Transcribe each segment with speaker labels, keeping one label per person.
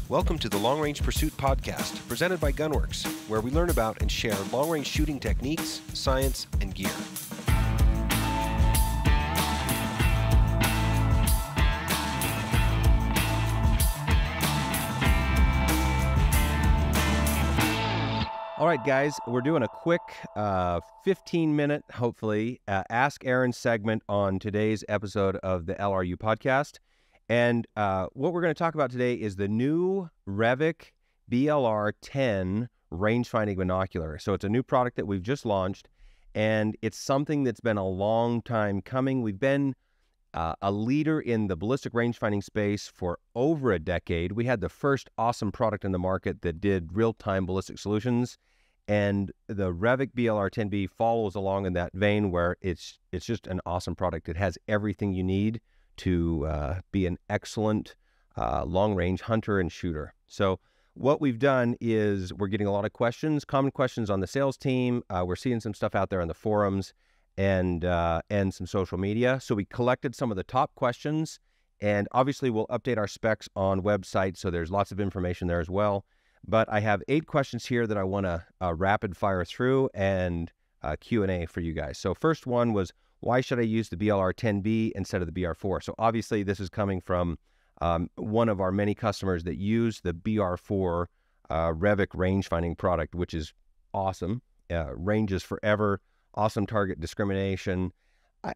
Speaker 1: Welcome to the Long Range Pursuit Podcast, presented by Gunworks, where we learn about and share long-range shooting techniques, science, and gear. All right, guys, we're doing a quick 15-minute, hopefully, Ask Aaron segment on today's episode of the LRU podcast. And what we're going to talk about today is the new Revic BLR10 Rangefinding Binocular. So it's a new product that we've just launched, and it's something that's been a long time coming. We've been a leader in the ballistic rangefinding space for over a decade. We had the first awesome product in the market that did real-time ballistic solutions, and the Revic BLR10b follows along in that vein, where it's just an awesome product. It has everything you need to be an excellent long-range hunter and shooter. So what we've done is we're getting a lot of questions, common questions on the sales team. We're seeing some stuff out there on the forums and some social media. So we collected some of the top questions, and obviously we'll update our specs on website, so there's lots of information there as well. But I have 8 questions here that I want to rapid fire through and Q&A for you guys. So first one was, why should I use the BLR10b instead of the BR4? So obviously this is coming from one of our many customers that use the BR4 Revic rangefinding product, which is awesome. Ranges forever, awesome target discrimination. I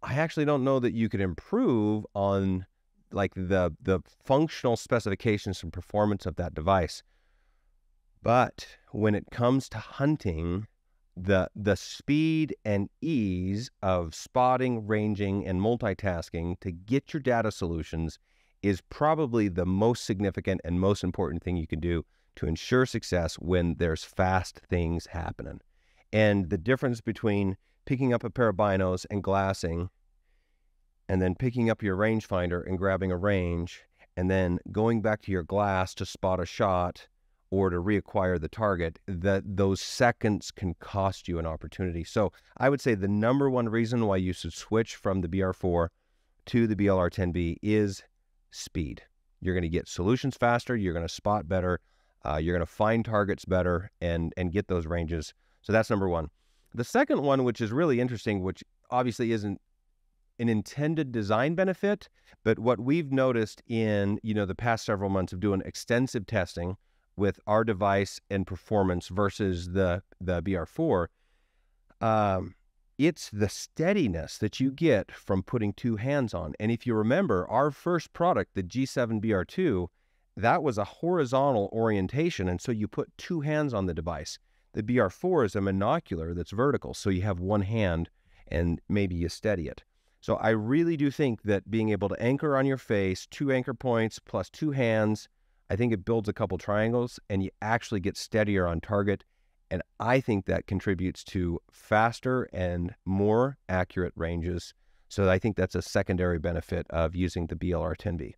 Speaker 1: actually don't know that you could improve on like the functional specifications and performance of that device. But when it comes to hunting, the speed and ease of spotting, ranging, and multitasking to get your data solutions is probably the most significant and most important thing you can do to ensure success when there's fast things happening. And the difference between picking up a pair of binos and glassing, and then picking up your rangefinder and grabbing a range, and then going back to your glass to spot a shot or to reacquire the target, those seconds can cost you an opportunity. So I would say the number one reason why you should switch from the BR4 to the BLR10b is speed. You're going to get solutions faster, you're going to spot better, you're going to find targets better and get those ranges. So that's number one. The second one, which is really interesting, which obviously isn't an intended design benefit, but what we've noticed in the past several months of doing extensive testing with our device and performance versus the BR4, it's the steadiness that you get from putting 2 hands on. And if you remember, our first product, the G7 BR2, that was a horizontal orientation, and so you put 2 hands on the device. The BR4 is a monocular that's vertical, so you have 1 hand and maybe you steady it. So I really do think that being able to anchor on your face, 2 anchor points plus 2 hands, I think it builds a couple triangles and you actually get steadier on target. And I think that contributes to faster and more accurate ranges. So I think that's a secondary benefit of using the BLR10b.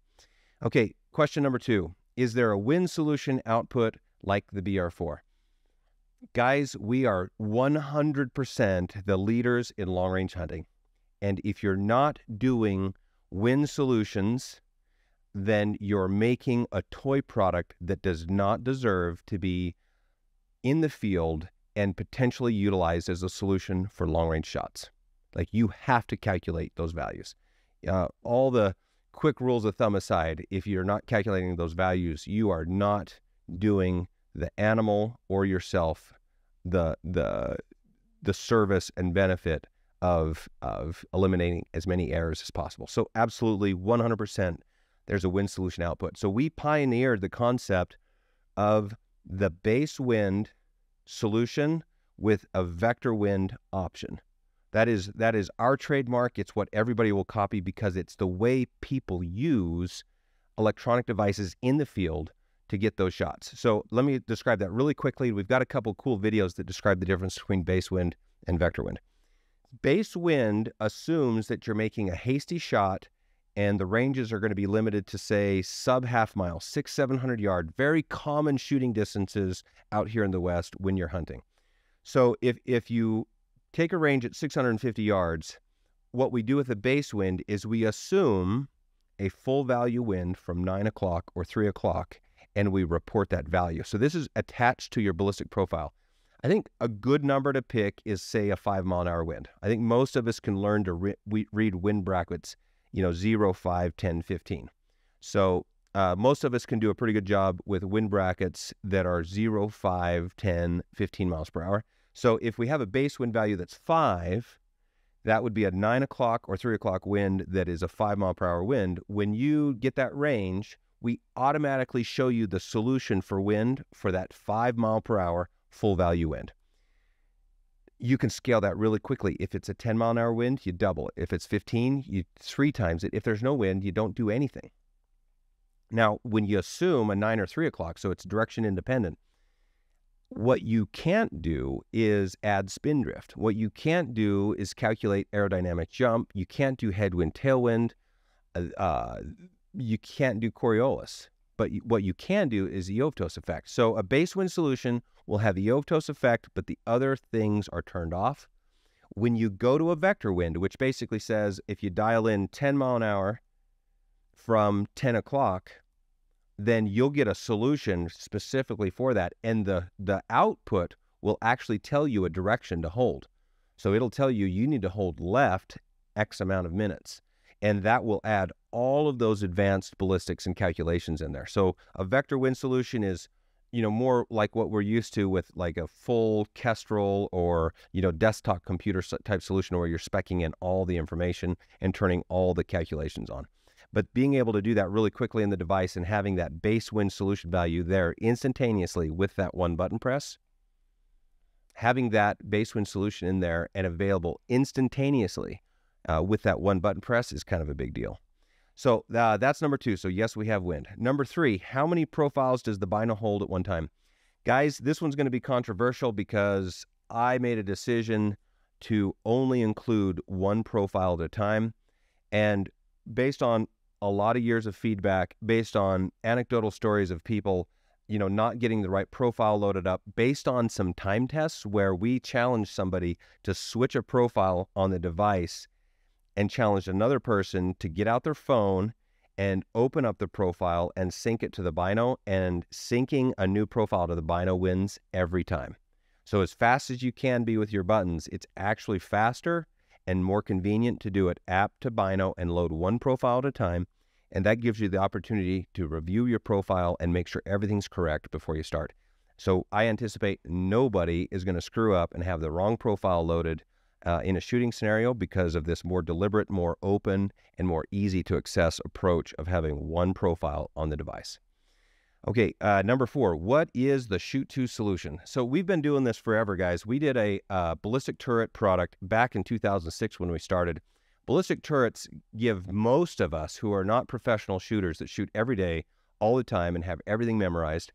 Speaker 1: Okay, question number 2. Is there a wind solution output like the BR4? Guys, we are 100% the leaders in long-range hunting. And if you're not doing wind solutions, then you're making a toy product that does not deserve to be in the field and potentially utilized as a solution for long-range shots. Like, you have to calculate those values. All the quick rules of thumb aside, if you're not calculating those values, you are not doing the animal or yourself the service and benefit of eliminating as many errors as possible. So absolutely 100%. There's a wind solution output. So we pioneered the concept of the base wind solution with a vector wind option. That is our trademark. It's what everybody will copy because it's the way people use electronic devices in the field to get those shots. So let me describe that really quickly. We've got a couple cool videos that describe the difference between base wind and vector wind. Base wind assumes that you're making a hasty shot and the ranges are going to be limited to, say, sub half mile, 600-700 yard, very common shooting distances out here in the West when you're hunting. So if you take a range at 650 yards, what we do with the base wind is we assume a full value wind from 9 o'clock or 3 o'clock, and we report that value. So this is attached to your ballistic profile. I think a good number to pick is, say, a 5-mile-an-hour wind. I think most of us can learn to read wind brackets, 0, 5, 10, 15. So most of us can do a pretty good job with wind brackets that are 0, 5, 10, 15 miles per hour. So if we have a base wind value that's 5, that would be a 9 o'clock or 3 o'clock wind that is a 5-mile-per-hour wind. When you get that range, we automatically show you the solution for wind for that 5-mile-per-hour full value wind. You can scale that really quickly. If it's a 10-mile-an-hour wind, you double it. If it's 15, you 3 times it. If there's no wind, you don't do anything. Now, when you assume a 9 or 3 o'clock, so it's direction independent, what you can't do is add spin drift. What you can't do is calculate aerodynamic jump. You can't do headwind, tailwind. You can't do Coriolis. But what you can do is the Eötvös effect. So a base wind solution will have the Eötvös effect, but the other things are turned off. When you go to a vector wind, which basically says if you dial in 10 mile an hour from 10 o'clock, then you'll get a solution specifically for that. And the output will actually tell you a direction to hold. So it'll tell you need to hold left X amount of minutes. And that will add all of those advanced ballistics and calculations in there. So a vector wind solution is, more like what we're used to with like a full Kestrel or, desktop computer type solution where you're speccing in all the information and turning all the calculations on. But being able to do that really quickly in the device and having that base wind solution value there instantaneously with that one button press, having that base wind solution in there and available instantaneously with that one button press is kind of a big deal. So that's number 2. So yes, we have wind. Number 3, how many profiles does the Bino hold at one time? Guys, this one's going to be controversial because I made a decision to only include one profile at a time. And based on a lot of years of feedback, based on anecdotal stories of people, not getting the right profile loaded up, based on some time tests where we challenged somebody to switch a profile on the device and challenged another person to get out their phone and open up the profile and sync it to the Bino, and syncing a new profile to the Bino wins every time. So as fast as you can be with your buttons, it's actually faster and more convenient to do it app to Bino and load one profile at a time. And that gives you the opportunity to review your profile and make sure everything's correct before you start. So I anticipate nobody is going to screw up and have the wrong profile loaded in a shooting scenario because of this more deliberate, more open, and more easy to access approach of having one profile on the device. Okay, number 4, what is the shoot-to solution? So we've been doing this forever, guys. We did a ballistic turret product back in 2006 when we started. Ballistic turrets give most of us who are not professional shooters that shoot every day, all the time, and have everything memorized,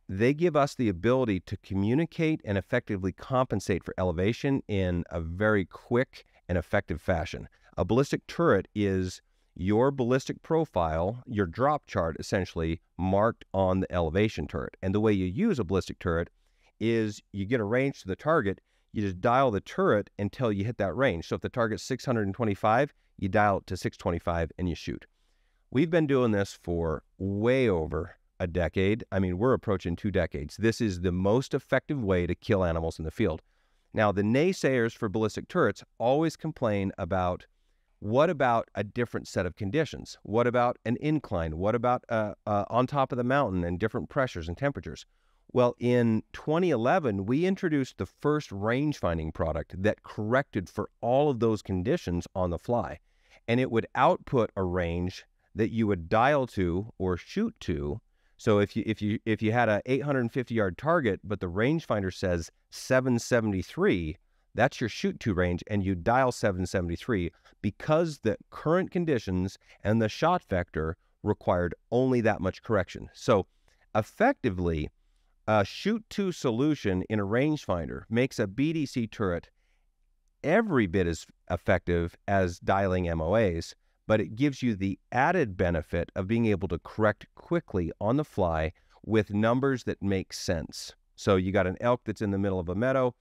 Speaker 1: they give us the ability to communicate and effectively compensate for elevation in a very quick and effective fashion. A ballistic turret is your ballistic profile, your drop chart essentially marked on the elevation turret. And the way you use a ballistic turret is you get a range to the target, you just dial the turret until you hit that range. So if the target's 625, you dial it to 625 and you shoot. We've been doing this for way over a decade. I mean, we're approaching 2 decades. This is the most effective way to kill animals in the field. Now, the naysayers for ballistic turrets always complain about, what about a different set of conditions? What about an incline? What about on top of the mountain and different pressures and temperatures? Well, in 2011, we introduced the first range-finding product that corrected for all of those conditions on the fly. And it would output a range that you would dial to or shoot to. So if you had a 850-yard target, but the rangefinder says 773, that's your shoot-to range, and you dial 773 because the current conditions and the shot vector required only that much correction. So effectively, a shoot-to solution in a rangefinder makes a BDC turret every bit as effective as dialing MOAs, but it gives you the added benefit of being able to correct quickly on the fly with numbers that make sense. So you got an elk that's in the middle of a meadow,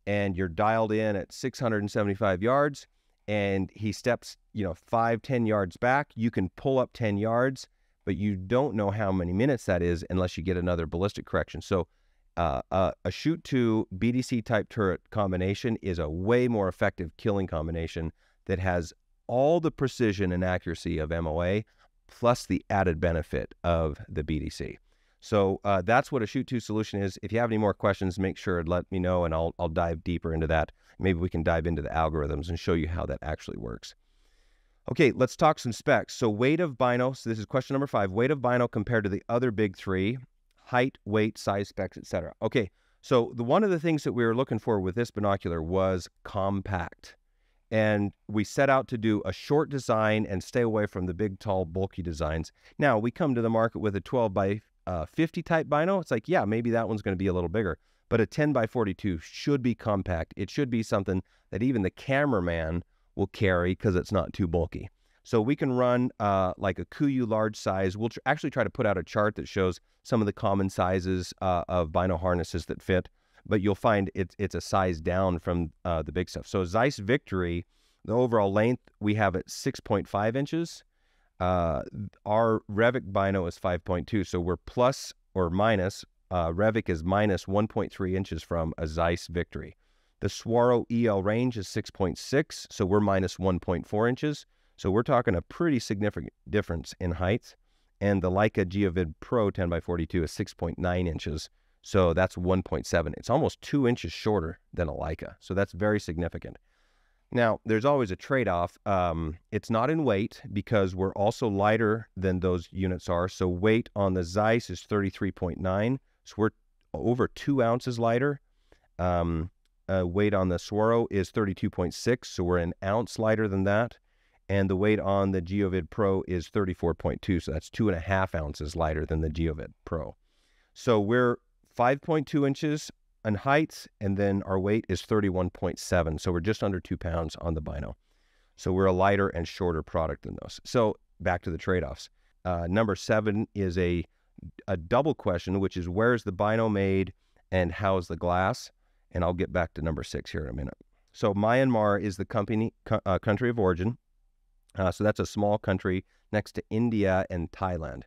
Speaker 1: and you're dialed in at 675 yards, and he steps, 5-10 yards back. You can pull up 10 yards, but you don't know how many minutes that is unless you get another ballistic correction. So a shoot to BDC type turret combination is a way more effective killing combination that has all the precision and accuracy of MOA plus the added benefit of the BDC. So that's what a shoot to solution is. If you have any more questions, make sure to let me know, and I'll dive deeper into that. Maybe we can dive into the algorithms and show you how that actually works. Okay, let's talk some specs. So weight of bino, so this is question number 5, weight of bino compared to the other big 3, height, weight, size, specs, etc. Okay, so one of the things that we were looking for with this binocular was compact. And we set out to do a short design and stay away from the big, tall, bulky designs. Now, we come to the market with a 12 by 50 type bino. It's like, yeah, maybe that one's going to be a little bigger. But a 10 by 42 should be compact. It should be something that even the cameraman will carry because it's not too bulky. So we can run like a Kuiu large size. We'll actually try to put out a chart that shows some of the common sizes of bino harnesses that fit, but you'll find it's a size down from the big stuff. So Zeiss Victory, the overall length we have at 6.5 inches. Our Revic bino is 5.2, so we're plus or minus. Revic is minus 1.3 inches from a Zeiss Victory. The Swaro EL range is 6.6, so we're minus 1.4 inches. So we're talking a pretty significant difference in height. And the Leica Geovid Pro 10 by 42 is 6.9 inches. So that's 1.7. It's almost 2 inches shorter than a Leica. So that's very significant. Now, there's always a trade-off. It's not in weight because we're also lighter than those units are. So weight on the Zeiss is 33.9. So we're over 2 ounces lighter. Weight on the Swaro is 32.6. So we're an ounce lighter than that. And the weight on the Geovid Pro is 34.2, so that's 2.5 ounces lighter than the Geovid Pro. So we're 5.2 inches in height, and then our weight is 31.7, so we're just under 2 pounds on the bino. So we're a lighter and shorter product than those. So back to the trade-offs. Number 7 is a double question, which is where is the bino made and how is the glass? And I'll get back to number 6 here in a minute. So Myanmar is the country of origin. So that's a small country next to India and Thailand.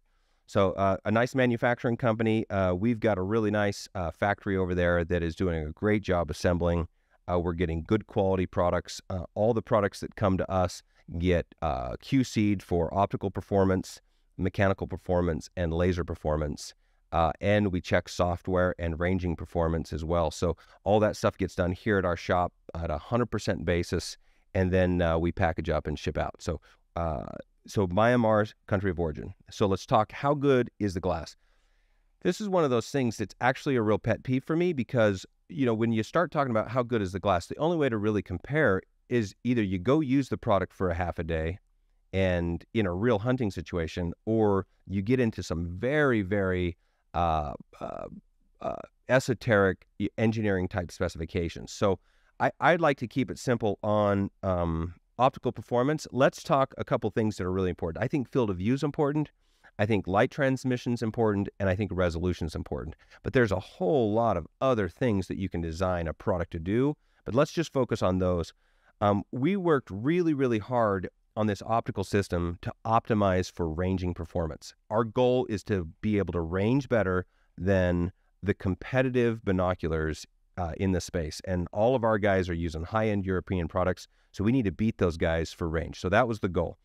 Speaker 1: So a nice manufacturing company. We've got a really nice factory over there that is doing a great job assembling. We're getting good quality products. All the products that come to us get QC'd for optical performance, mechanical performance, and laser performance. And we check software and ranging performance as well. So all that stuff gets done here at our shop at a 100% basis. And then we package up and ship out. So Myanmar's country of origin. So let's talk, how good is the glass? This is one of those things that's actually a real pet peeve for me because, you know, when you start talking about how good is the glass, the only way to really compare is either you go use the product for a half a day and in a real hunting situation, or you get into some very, very esoteric engineering type specifications. So I'd like to keep it simple on optical performance. Let's talk a couple things that are really important. I think field of view is important. I think light transmission is important, and I think resolution is important. But there's a whole lot of other things that you can design a product to do, but let's just focus on those. We worked really, really hard on this optical system to optimize for ranging performance. Our goal is to be able to range better than the competitive binoculars in the space. And all of our guys are using high-end European products, so we need to beat those guys for range. So that was the goal.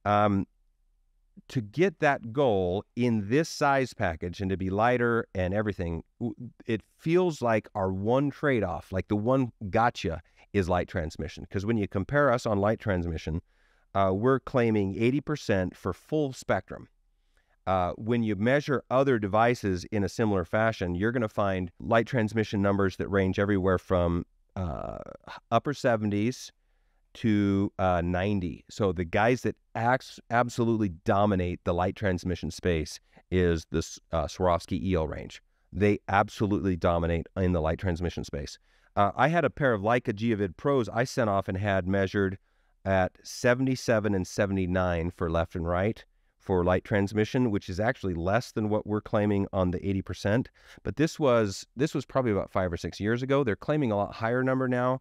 Speaker 1: To get that goal in this size package and to be lighter and everything, it feels like our one trade-off, like the one gotcha, is light transmission. Because when you compare us on light transmission, we're claiming 80% for full spectrum. When you measure other devices in a similar fashion, you're going to find light transmission numbers that range everywhere from upper 70s to 90. So the guys that absolutely dominate the light transmission space is the Swarovski EL range. They absolutely dominate in the light transmission space. I had a pair of Leica Geovid Pros I sent off and had measured at 77 and 79 for left and right for light transmission, which is actually less than what we're claiming on the 80%. But this was probably about 5 or 6 years ago. They're claiming a lot higher number now.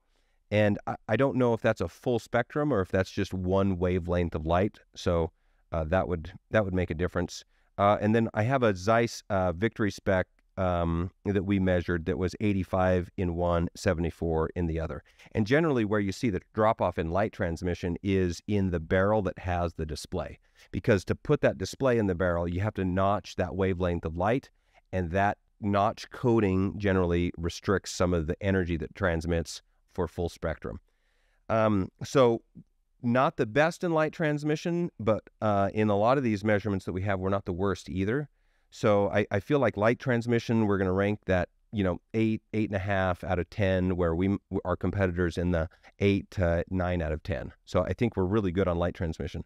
Speaker 1: And I don't know if that's a full spectrum or if that's just one wavelength of light. So that would make a difference. And then I have a Zeiss Victory spec that we measured that was 85 in one, 74 in the other. And generally where you see the drop-off in light transmission is in the barrel that has the display. Because to put that display in the barrel, you have to notch that wavelength of light, and that notch coating generally restricts some of the energy that transmits for full spectrum. So not the best in light transmission, but in a lot of these measurements that we have, we're not the worst either. So I feel like light transmission, we're going to rank that, 8.5 out of 10, where our competitors in the 8 to 9 out of 10. So I think we're really good on light transmission.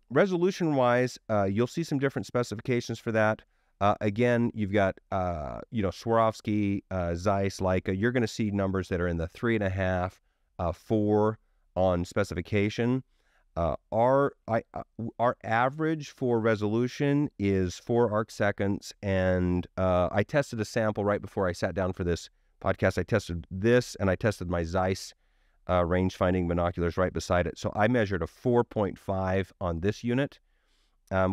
Speaker 1: Resolution-wise, you'll see some different specifications for that. Again, you've got, Swarovski, Zeiss, Leica. You're going to see numbers that are in the 3.5, 4 on specification. Our average for resolution is 4 arc seconds, and I tested a sample right before I sat down for this podcast. I tested this, and I tested my Zeiss range-finding binoculars right beside it. So I measured a 4.5 on this unit,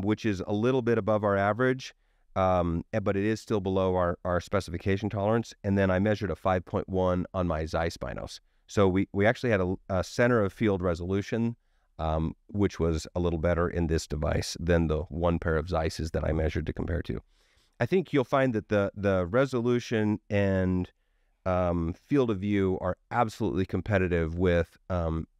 Speaker 1: which is a little bit above our average, but it is still below our specification tolerance. And then I measured a 5.1 on my Zeiss binos. So we actually had a center of field resolution, which was a little better in this device than the one pair of Zeiss's that I measured to compare to. I think you'll find that the resolution and field of view are absolutely competitive with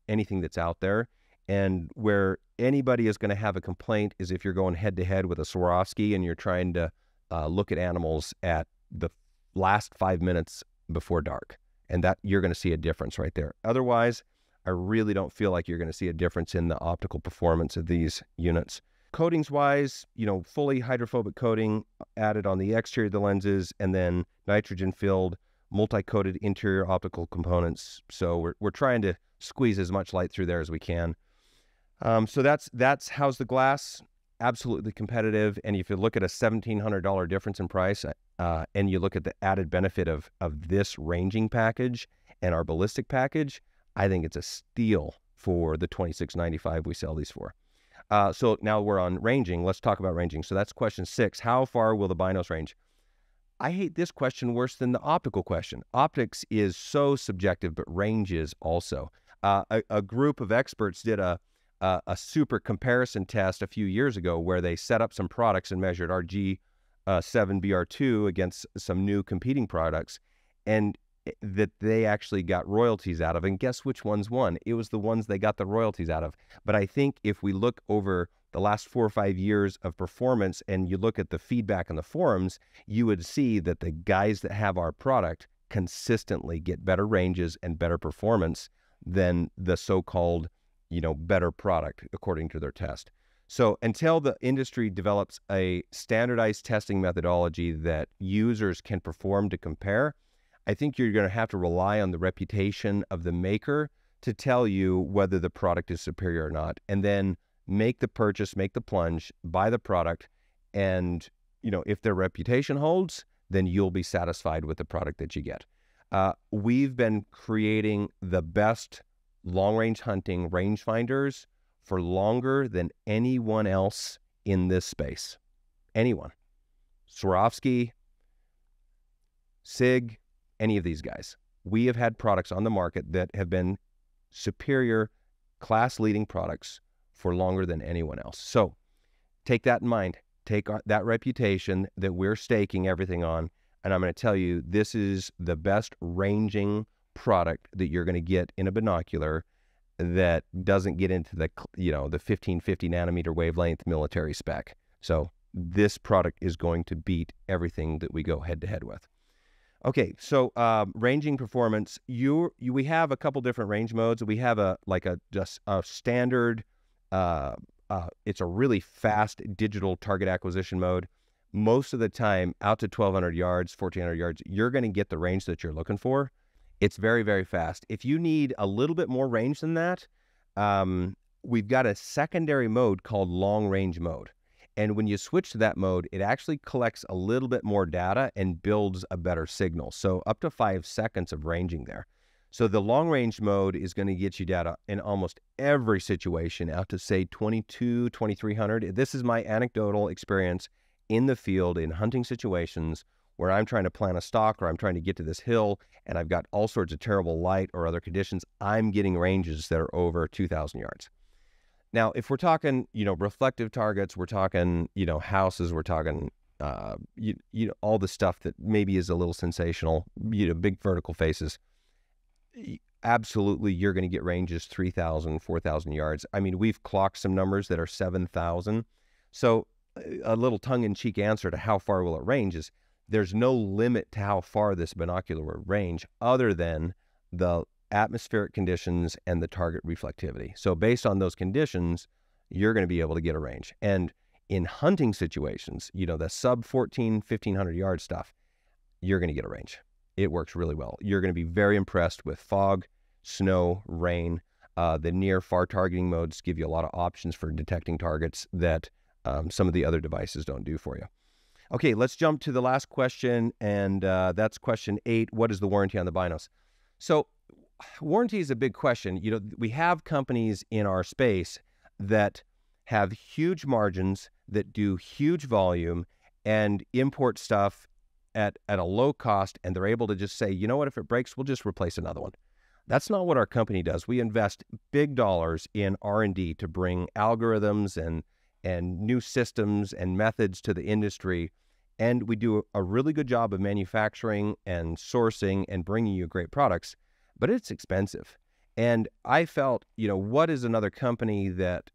Speaker 1: anything that's out there. And where anybody is going to have a complaint is if you're going head-to-head with a Swarovski and you're trying to look at animals at the last 5 minutes before dark. And that you're going to see a difference right there. Otherwise, I really don't feel like you're going to see a difference in the optical performance of these units. Coatings-wise, fully hydrophobic coating added on the exterior of the lenses, and then nitrogen-filled, multi-coated interior optical components. So we're trying to squeeze as much light through there as we can. So that's how's the glass. Absolutely competitive. And if you look at a $1,700 difference in price, and you look at the added benefit of this ranging package and our ballistic package, I think it's a steal for the $26.95 we sell these for. So now we're on ranging. Let's talk about ranging. So that's question 6. How far will the binos range? I hate this question worse than the optical question. Optics is so subjective, but range is also. A group of experts did a super comparison test a few years ago where they set up some products and measured our G7BR2 against some new competing products, and that they actually got royalties out of. And guess which ones won? It was the ones they got the royalties out of. But I think if we look over the last 4 or 5 years of performance and you look at the feedback in the forums, you would see that the guys that have our product consistently get better ranges and better performance than the so-called better product according to their test. So until the industry develops a standardized testing methodology that users can perform to compare, I think you're going to have to rely on the reputation of the maker to tell you whether the product is superior or not, and then make the purchase, make the plunge, buy the product, and if their reputation holds, then you'll be satisfied with the product that you get. We've been creating the best long-range hunting rangefinders for longer than anyone else in this space. Anyone. Swarovski, SIG, any of these guys. We have had products on the market that have been superior, class-leading products for longer than anyone else. So take that in mind. Take that reputation that we're staking everything on, and I'm going to tell you, this is the best ranging product that you're going to get in a binocular that doesn't get into the 1550 nanometer wavelength military spec. So this product is going to beat everything that we go head to head with. Okay, so ranging performance, we have a couple different range modes. We have just a standard, it's a really fast digital target acquisition mode. Most of the time, out to 1,200 yards, 1,400 yards, you're going to get the range that you're looking for. It's very, very fast. If you need a little bit more range than that, we've got a secondary mode called long range mode. And when you switch to that mode, it actually collects a little bit more data and builds a better signal. So up to 5 seconds of ranging there. So the long-range mode is going to get you data in almost every situation out to, say, 2,300. This is my anecdotal experience in the field in hunting situations where I'm trying to plant a stalk or I'm trying to get to this hill and I've got all sorts of terrible light or other conditions. I'm getting ranges that are over 2,000 yards. Now, if we're talking, reflective targets, we're talking, houses, we're talking, all the stuff that maybe is a little sensational, big vertical faces, absolutely, you're going to get ranges 3,000, 4,000 yards. I mean, we've clocked some numbers that are 7,000. So a little tongue-in-cheek answer to how far will it range is there's no limit to how far this binocular will range other than the atmospheric conditions and the target reflectivity. So based on those conditions, you're going to be able to get a range. And in hunting situations, the sub 1,500 yard stuff, you're going to get a range. It works really well. You're going to be very impressed with fog, snow, rain. The near far targeting modes give you a lot of options for detecting targets that some of the other devices don't do for you. Okay, let's jump to the last question, and that's question 8. What is the warranty on the binos? So warranty is a big question. We have companies in our space that have huge margins, that do huge volume and import stuff at a low cost, and they're able to just say, if it breaks, we'll just replace another one. That's not what our company does. We invest big dollars in R&D to bring algorithms and new systems and methods to the industry, and we do a really good job of manufacturing and sourcing and bringing you great products, but it's expensive. And I felt, what is another company that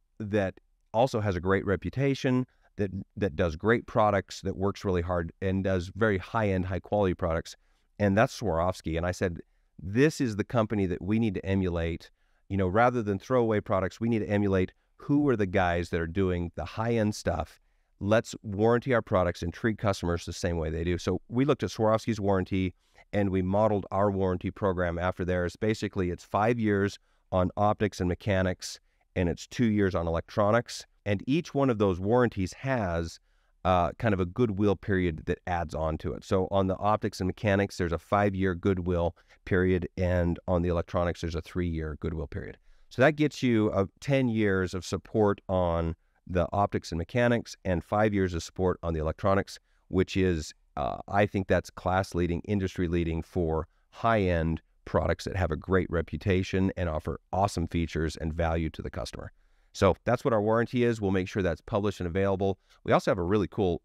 Speaker 1: also has a great reputation, that does great products, that works really hard and does very high-end, high-quality products, and that's Swarovski. And I said, this is the company that we need to emulate. Rather than throw away products, we need to emulate who are the guys that are doing the high-end stuff. Let's warranty our products and treat customers the same way they do. So we looked at Swarovski's warranty, and we modeled our warranty program after theirs. Basically, it's 5 years on optics and mechanics, and it's 2 years on electronics. And each one of those warranties has kind of a goodwill period that adds on to it. So on the optics and mechanics, there's a 5-year goodwill period, and on the electronics, there's a 3-year goodwill period. So that gets you 10 years of support on the optics and mechanics and 5 years of support on the electronics, which is, I think that's class-leading, industry-leading for high-end products that have a great reputation and offer awesome features and value to the customer. So that's what our warranty is. We'll make sure that's published and available. We also have a really cool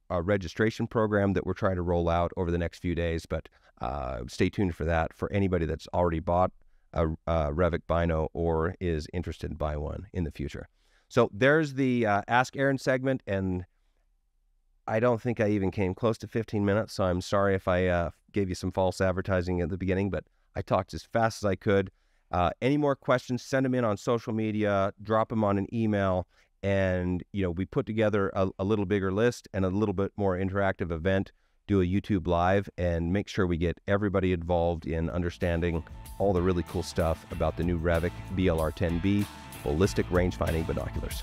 Speaker 1: registration program that we're trying to roll out over the next few days, but stay tuned for that for anybody that's already bought a Revic Bino or is interested in buying one in the future. So there's the Ask Aaron segment, and I don't think I even came close to 15 minutes, so I'm sorry if I gave you some false advertising at the beginning, but I talked as fast as I could. Any more questions, send them in on social media, drop them on an email, and we put together a little bigger list and a little bit more interactive event, do a YouTube live, and make sure we get everybody involved in understanding all the really cool stuff about the new Revic BLR10b Ballistic Rangefinding Binoculars.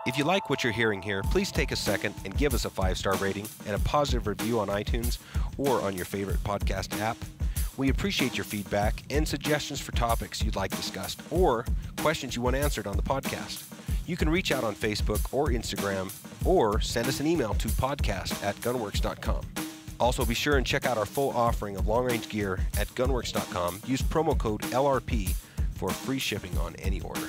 Speaker 2: If you like what you're hearing here, please take a second and give us a 5-star rating and a positive review on iTunes or on your favorite podcast app. We appreciate your feedback and suggestions for topics you'd like discussed or questions you want answered on the podcast. You can reach out on Facebook or Instagram or send us an email to podcast@gunworks.com. Also, be sure and check out our full offering of long-range gear at gunworks.com. Use promo code LRP for free shipping on any order.